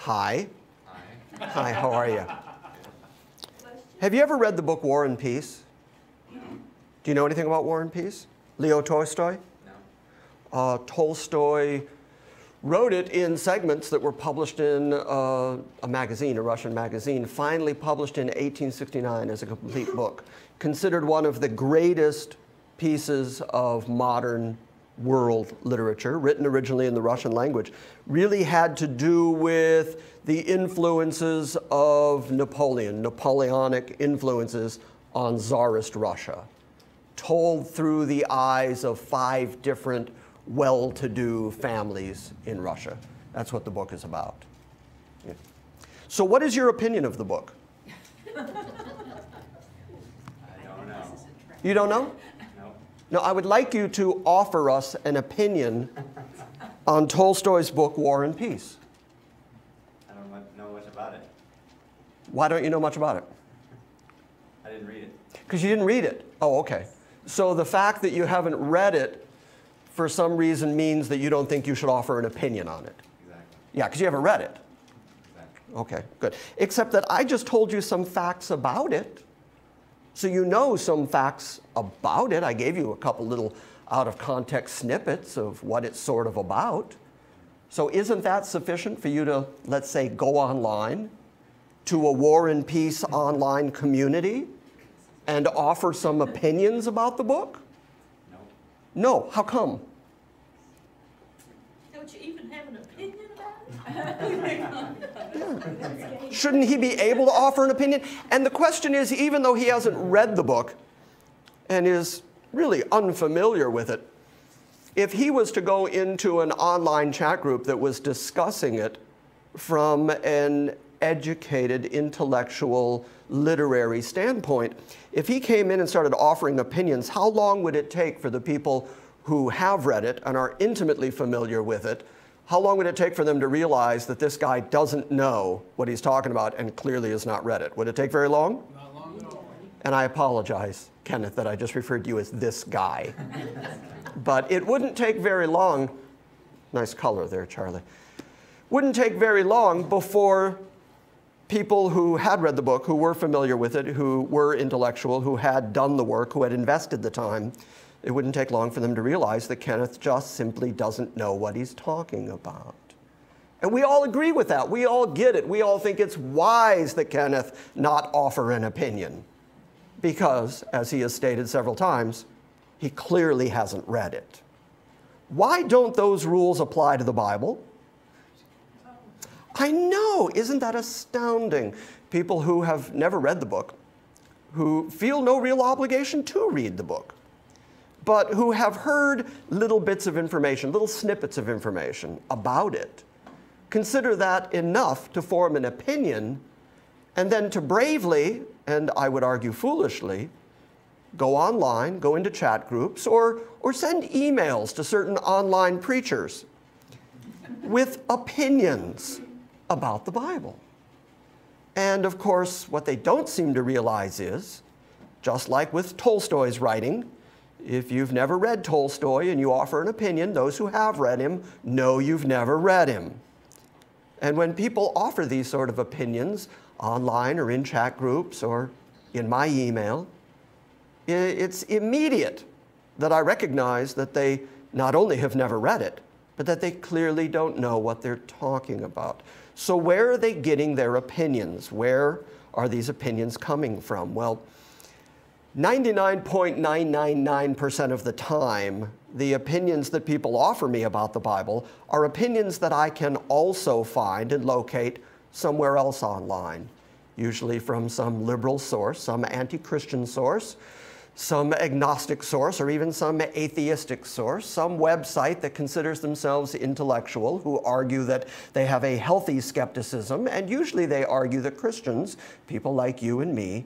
Hi. Hi. Hi, how are you? Have you ever read the book War and Peace? No. Do you know anything about War and Peace? Leo Tolstoy? No. Tolstoy wrote it in segments that were published in a magazine, a Russian magazine, finally published in 1869 as a complete book. Considered one of the greatest pieces of modern world literature, written originally in the Russian language, really had to do with the influences of Napoleon, Napoleonic influences on Tsarist Russia, told through the eyes of 5 different well-to-do families in Russia. That's what the book is about. Yeah. So what is your opinion of the book? I don't know. You don't know? No. No, I would like you to offer us an opinion on Tolstoy's book, War and Peace. I don't know much about it. Why don't you know much about it? I didn't read it. Because you didn't read it. Oh, okay. So the fact that you haven't read it for some reason means that you don't think you should offer an opinion on it. Exactly. Yeah, because you haven't read it. Exactly. Okay, good. Except that I just told you some facts about it. So you know some facts about it. I gave you a couple little out-of-context snippets of what it's sort of about. So isn't that sufficient for you to, let's say, go online to a War and Peace online community and offer some opinions about the book? No. No. How come? Don't you even have an opinion about it? Shouldn't he be able to offer an opinion? And the question is, even though he hasn't read the book and is really unfamiliar with it, if he was to go into an online chat group that was discussing it from an educated, intellectual, literary standpoint, if he came in and started offering opinions, how long would it take for the people who have read it and are intimately familiar with it, how long would it take for them to realize that this guy doesn't know what he's talking about and clearly has not read it? Would it take very long? Not long at all. And I apologize, Kenneth, that I just referred to you as this guy. But it wouldn't take very long. Nice color there, Charlie. Wouldn't take very long before people who had read the book, who were familiar with it, who were intellectual, who had done the work, who had invested the time, it wouldn't take long for them to realize that Kenneth just simply doesn't know what he's talking about. And we all agree with that. We all get it. We all think it's wise that Kenneth not offer an opinion because, as he has stated several times, he clearly hasn't read it. Why don't those rules apply to the Bible? I know, isn't that astounding? People who have never read the book, who feel no real obligation to read the book, but who have heard little bits of information, little snippets of information about it, consider that enough to form an opinion, and then to bravely, and I would argue foolishly, go online, go into chat groups, or send emails to certain online preachers with opinions about the Bible. And of course, what they don't seem to realize is, just like with Tolstoy's writing, if you've never read Tolstoy and you offer an opinion, those who have read him know you've never read him. And when people offer these sort of opinions online or in chat groups or in my email, it's immediate that I recognize that they not only have never read it, but that they clearly don't know what they're talking about. So where are they getting their opinions? Where are these opinions coming from? Well, 99.999% of the time, the opinions that people offer me about the Bible are opinions that I can also find and locate somewhere else online, usually from some liberal source, some anti-Christian source, some agnostic source, or even some atheistic source, some website that considers themselves intellectual, who argue that they have a healthy skepticism, and usually they argue that Christians, people like you and me,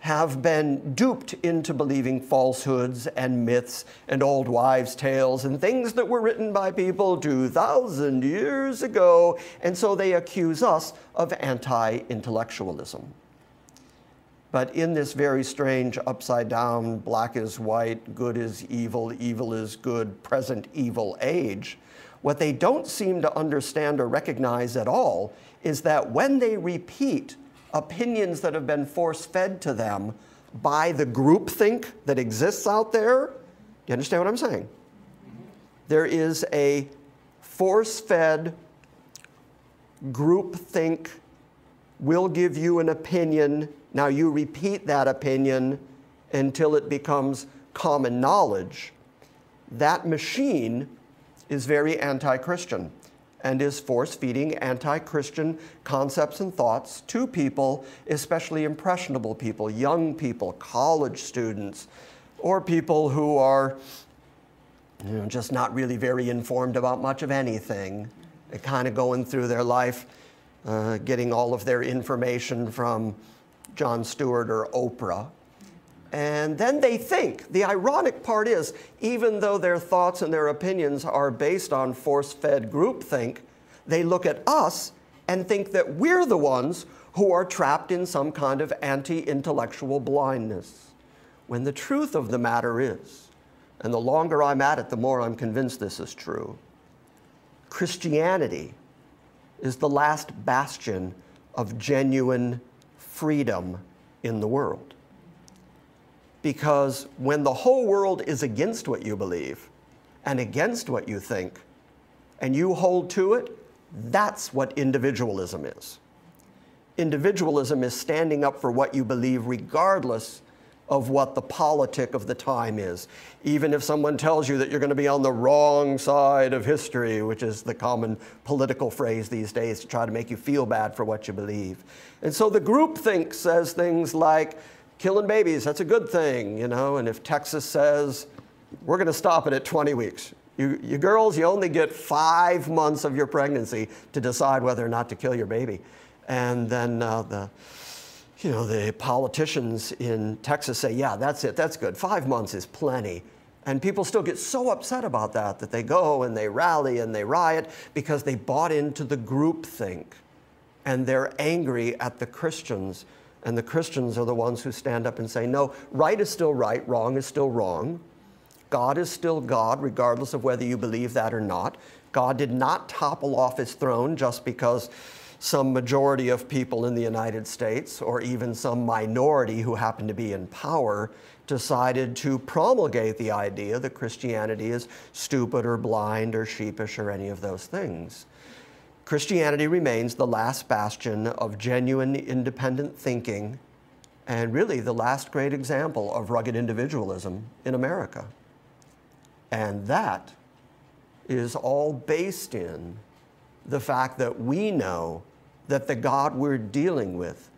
have been duped into believing falsehoods and myths and old wives' tales and things that were written by people 2,000 years ago, and so they accuse us of anti-intellectualism. But in this very strange, upside-down, black is white, good is evil, evil is good, present evil age, What they don't seem to understand or recognize at all is that when they repeat opinions that have been force-fed to them by the groupthink that exists out there, do you understand what I'm saying? There is a force-fed groupthink will give you an opinion. Now you repeat that opinion until it becomes common knowledge. That machine is very anti-Christian and is force-feeding anti-Christian concepts and thoughts to people, especially impressionable people, young people, college students, or people who are just not really very informed about much of anything. They're kind of going through their life, getting all of their information from Jon Stewart or Oprah. And then they think, the ironic part is, even though their thoughts and their opinions are based on force-fed groupthink, they look at us and think that we're the ones who are trapped in some kind of anti-intellectual blindness. When the truth of the matter is, and the longer I'm at it, the more I'm convinced this is true, Christianity is the last bastion of genuine freedom in the world. Because when the whole world is against what you believe and against what you think, and you hold to it, that's what individualism is. Individualism is standing up for what you believe regardless of what the politic of the time is. Even if someone tells you that you're going to be on the wrong side of history, which is the common political phrase these days to try to make you feel bad for what you believe. And so the groupthink says things like, killing babies, that's a good thing, you know, and if Texas says, we're going to stop it at 20 weeks. You girls, you only get 5 months of your pregnancy to decide whether or not to kill your baby. And then the politicians in Texas say, yeah, that's it, that's good. 5 months is plenty. And people still get so upset about that they go and they rally and they riot because they bought into the groupthink. And they're angry at the Christians. And the Christians are the ones who stand up and say, no, right is still right, wrong is still wrong. God is still God, regardless of whether you believe that or not. God did not topple off his throne just because some majority of people in the United States, or even some minority who happen to be in power, decided to promulgate the idea that Christianity is stupid or blind or sheepish or any of those things. Christianity remains the last bastion of genuine independent thinking and really the last great example of rugged individualism in America. And that is all based in the fact that we know that the God we're dealing with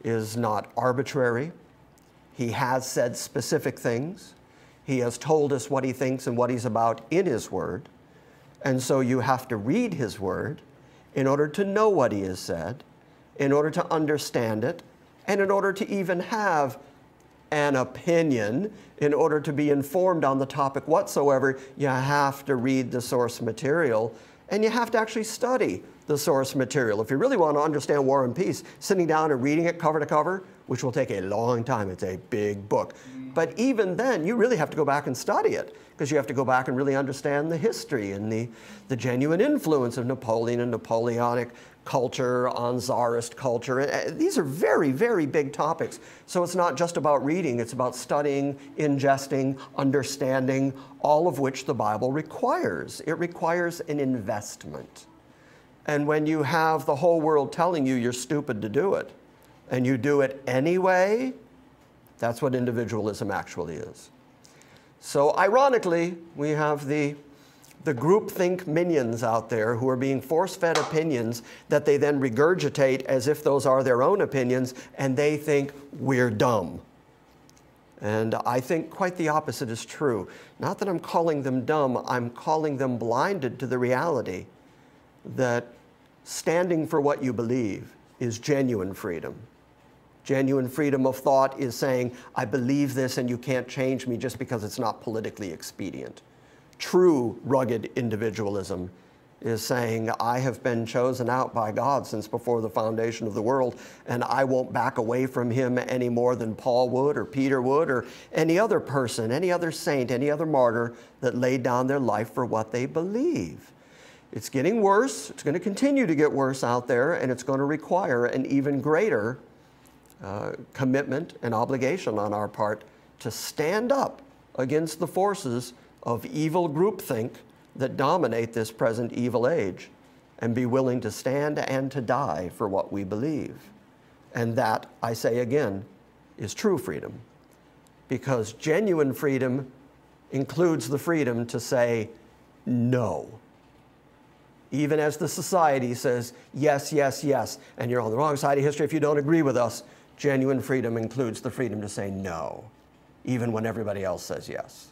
is not arbitrary. He has said specific things. He has told us what he thinks and what he's about in his word. And so you have to read his word in order to know what he has said, in order to understand it, and in order to even have an opinion, in order to be informed on the topic whatsoever, you have to read the source material, and you have to actually study the source material. If you really want to understand War and Peace, sitting down and reading it cover to cover, which will take a long time, it's a big book. But even then, you really have to go back and study it, because you have to go back and really understand the history and the genuine influence of Napoleon and Napoleonic culture on Tsarist culture. These are very, very big topics. So it's not just about reading, it's about studying, ingesting, understanding, all of which the Bible requires. It requires an investment. And when you have the whole world telling you you're stupid to do it, and you do it anyway, that's what individualism actually is. So ironically, we have the groupthink minions out there who are being force-fed opinions that they then regurgitate as if those are their own opinions, and they think we're dumb. And I think quite the opposite is true. Not that I'm calling them dumb, I'm calling them blinded to the reality that standing for what you believe is genuine freedom. Genuine freedom of thought is saying, I believe this and you can't change me just because it's not politically expedient. True rugged individualism is saying, I have been chosen out by God since before the foundation of the world, and I won't back away from him any more than Paul would or Peter would or any other person, any other saint, any other martyr that laid down their life for what they believe. It's getting worse. It's going to continue to get worse out there, and it's going to require an even greater commitment and obligation on our part to stand up against the forces of evil groupthink that dominate this present evil age, and be willing to stand and to die for what we believe. And that, I say again, is true freedom. Because genuine freedom includes the freedom to say no. Even as the society says, yes, yes, yes, and you're on the wrong side of history if you don't agree with us, genuine freedom includes the freedom to say no, even when everybody else says yes.